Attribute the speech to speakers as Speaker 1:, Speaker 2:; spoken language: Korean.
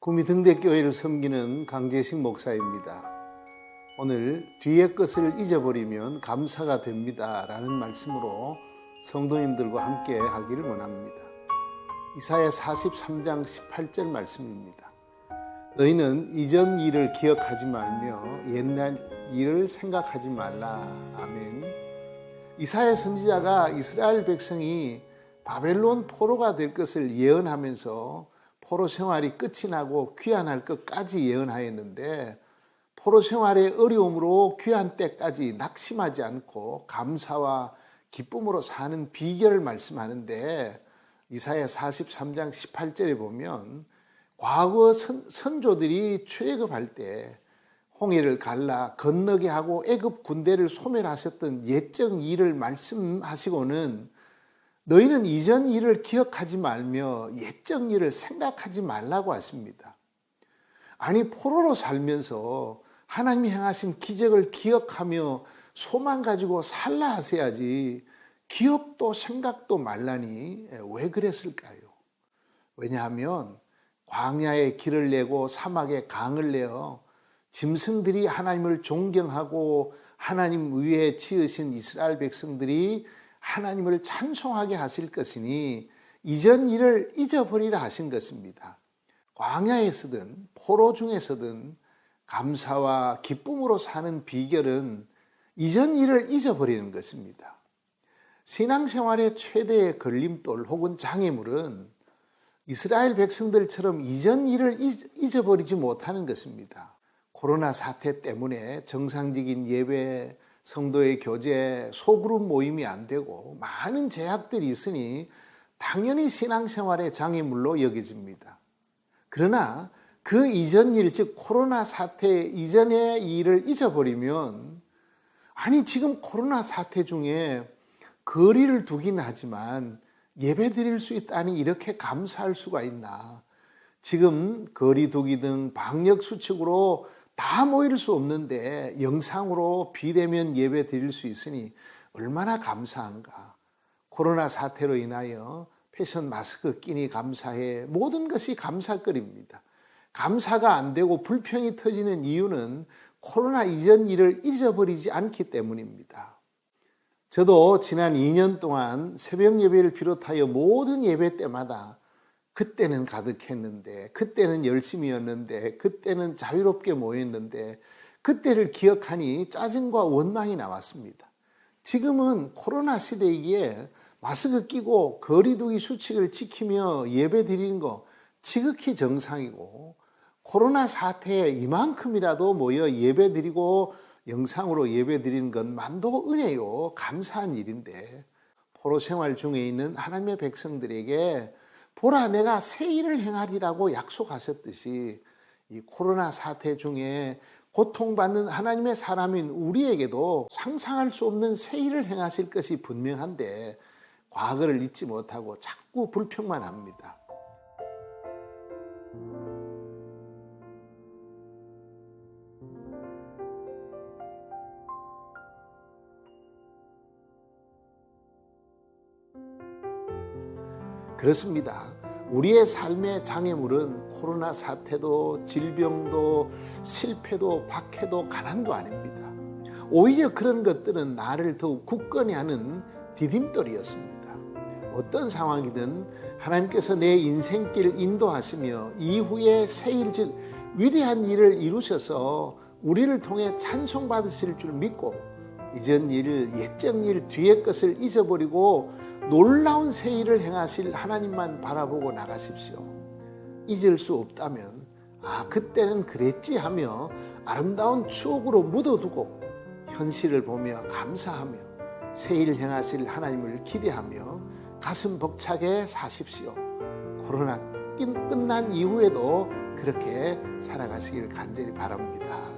Speaker 1: 구미등대교회를 섬기는 강재식 목사입니다. 오늘 뒤의 것을 잊어버리면 감사가 됩니다 라는 말씀으로 성도님들과 함께 하기를 원합니다. 이사야 43장 18절 말씀입니다. 너희는 이전 일을 기억하지 말며 옛날 일을 생각하지 말라. 아멘. 이사야 선지자가 이스라엘 백성이 바벨론 포로가 될 것을 예언하면서 포로 생활이 끝이 나고 귀환할 것까지 예언하였는데, 포로 생활의 어려움으로 귀환 때까지 낙심하지 않고 감사와 기쁨으로 사는 비결을 말씀하는데, 이사야 43장 18절에 보면 과거 선조들이 출애굽할 때 홍해를 갈라 건너게 하고 애굽 군대를 소멸하셨던 옛적 일을 말씀하시고는 너희는 이전 일을 기억하지 말며 옛적 일을 생각하지 말라고 하십니다. 아니, 포로로 살면서 하나님이 행하신 기적을 기억하며 소망 가지고 살라 하셔야지 기억도 생각도 말라니 왜 그랬을까요? 왜냐하면 광야에 길을 내고 사막에 강을 내어 짐승들이 하나님을 존경하고 하나님 위에 지으신 이스라엘 백성들이 하나님을 찬송하게 하실 것이니 이전 일을 잊어버리라 하신 것입니다. 광야에서든 포로 중에서든 감사와 기쁨으로 사는 비결은 이전 일을 잊어버리는 것입니다. 신앙생활의 최대의 걸림돌 혹은 장애물은 이스라엘 백성들처럼 이전 일을 잊어버리지 못하는 것입니다. 코로나 사태 때문에 정상적인 예배, 성도의 교제, 소그룹 모임이 안 되고 많은 제약들이 있으니 당연히 신앙생활의 장애물로 여겨집니다. 그러나 그 이전 일, 즉 코로나 사태 이전의 일을 잊어버리면, 아니 지금 코로나 사태 중에 거리를 두긴 하지만 예배 드릴 수 있다니 이렇게 감사할 수가 있나. 지금 거리 두기 등 방역 수칙으로 다 모일 수 없는데 영상으로 비대면 예배 드릴 수 있으니 얼마나 감사한가. 코로나 사태로 인하여 패션 마스크 끼니 감사해. 모든 것이 감사거리입니다. 감사가 안 되고 불평이 터지는 이유는 코로나 이전 일을 잊어버리지 않기 때문입니다. 저도 지난 2년 동안 새벽 예배를 비롯하여 모든 예배 때마다 그때는 가득했는데, 그때는 열심히였는데, 그때는 자유롭게 모였는데, 그때를 기억하니 짜증과 원망이 나왔습니다. 지금은 코로나 시대이기에 마스크 끼고 거리두기 수칙을 지키며 예배 드리는 거 지극히 정상이고, 코로나 사태에 이만큼이라도 모여 예배 드리고 영상으로 예배 드리는 것만도 은혜요, 감사한 일인데, 포로 생활 중에 있는 하나님의 백성들에게 보라, 내가 새 일을 행하리라고 약속하셨듯이 이 코로나 사태 중에 고통받는 하나님의 사람인 우리에게도 상상할 수 없는 새 일을 행하실 것이 분명한데 과거를 잊지 못하고 자꾸 불평만 합니다. 그렇습니다. 우리의 삶의 장애물은 코로나 사태도 질병도 실패도 박해도 가난도 아닙니다. 오히려 그런 것들은 나를 더욱 굳건히 하는 디딤돌이었습니다. 어떤 상황이든 하나님께서 내 인생길 인도하시며 이후에 새 일, 즉 위대한 일을 이루셔서 우리를 통해 찬송받으실 줄 믿고 이전 일, 옛적 일, 뒤의 것을 잊어버리고 놀라운 새 일을 행하실 하나님만 바라보고 나가십시오. 잊을 수 없다면 그때는 그랬지 하며 아름다운 추억으로 묻어두고 현실을 보며 감사하며 새 일을 행하실 하나님을 기대하며 가슴 벅차게 사십시오. 코로나 끝난 이후에도 그렇게 살아가시길 간절히 바랍니다.